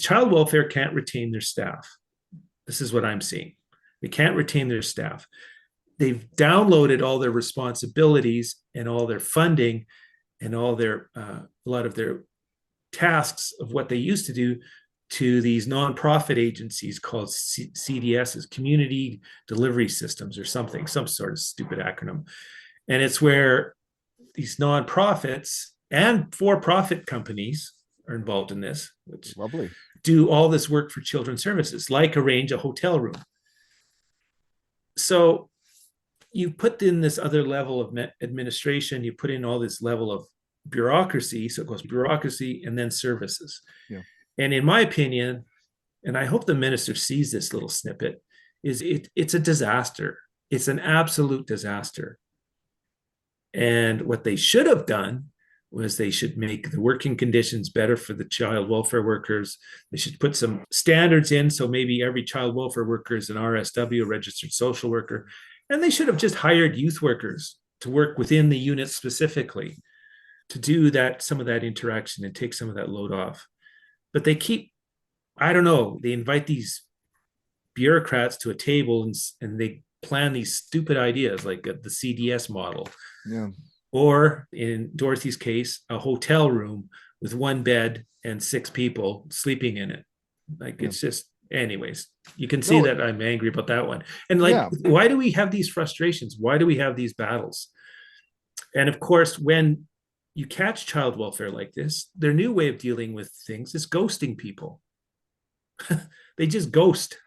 Child welfare can't retain their staff. This is what I'm seeing. They can't retain their staff. They've downloaded all their responsibilities and all their funding and all their a lot of their tasks of what they used to do to these nonprofit agencies called CDSs, Community Delivery Systems, or something, some sort of stupid acronym. And it's where these nonprofits and for-profit companies are involved in this, which Lovely. do all this work for children's services, like arrange a hotel room. So you put in this other level of administration, you put in all this level of bureaucracy. So it goes bureaucracy and then services. Yeah. And in my opinion, and I hope the minister sees this little snippet, it's a disaster. It's an absolute disaster. And what they should have done was they should make the working conditions better for the child welfare workers. They should put some standards in. So maybe every child welfare worker is an RSW, registered social worker. And they should have just hired youth workers to work within the unit specifically to do that, some of that interaction and take some of that load off. But they keep, I don't know, they invite these bureaucrats to a table and they plan these stupid ideas like the CDS model. Yeah. Or in Dorothy's case, a hotel room with one bed and 6 people sleeping in it. Like, it's just, anyways, you can see that I'm angry about that one. And like, why do we have these frustrations? Why do we have these battles? And of course, when you catch child welfare like this, their new way of dealing with things is ghosting people. They just ghost.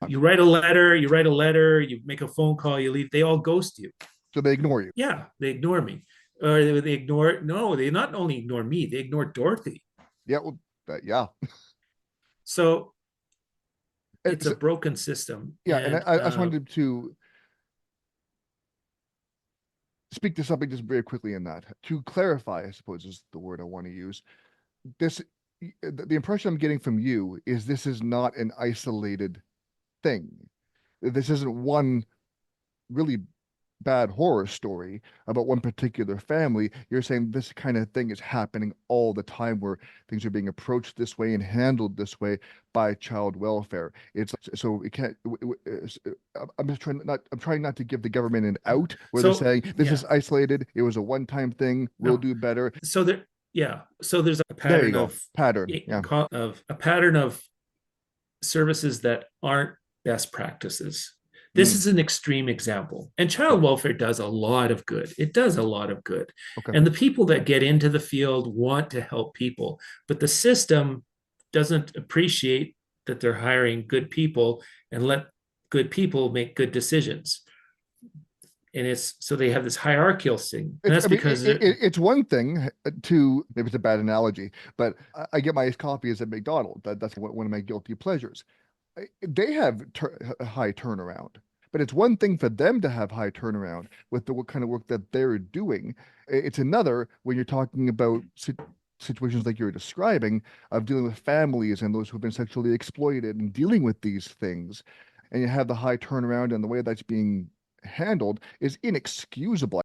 You write a letter, you make a phone call, you leave, they all ghost you. So they ignore you. Yeah, they ignore me. Or they ignore, no, they not only ignore me, they ignore Dorothy. Yeah, well, yeah. So it's a broken system. Yeah, and I just wanted to speak to something just very quickly in that. To clarify, I suppose is the word I want to use. The impression I'm getting from you is this is not an isolated thing. This isn't one really bad horror story about one particular family. You're saying this kind of thing is happening all the time, where things are being approached this way and handled this way by child welfare. It's so it can't. I'm trying not to give the government an out where they're saying this is isolated. It was a one-time thing. We'll do better. So there's a pattern of a pattern of services that aren't best practices. This is an extreme example. And child welfare does a lot of good. It does a lot of good. Okay. And the people that get into the field want to help people, but the system doesn't appreciate that they're hiring good people and let good people make good decisions. And it's so they have this hierarchical thing. And that's because it's one thing to, maybe it's a bad analogy, but I get my iced coffee at McDonald's. That's one of my guilty pleasures. They have high turnaround, but it's one thing for them to have high turnaround with what kind of work that they're doing. It's another when you're talking about situations like you're describing of dealing with families and those who've been sexually exploited and dealing with these things, and you have the high turnaround, and the way that's being handled is inexcusable.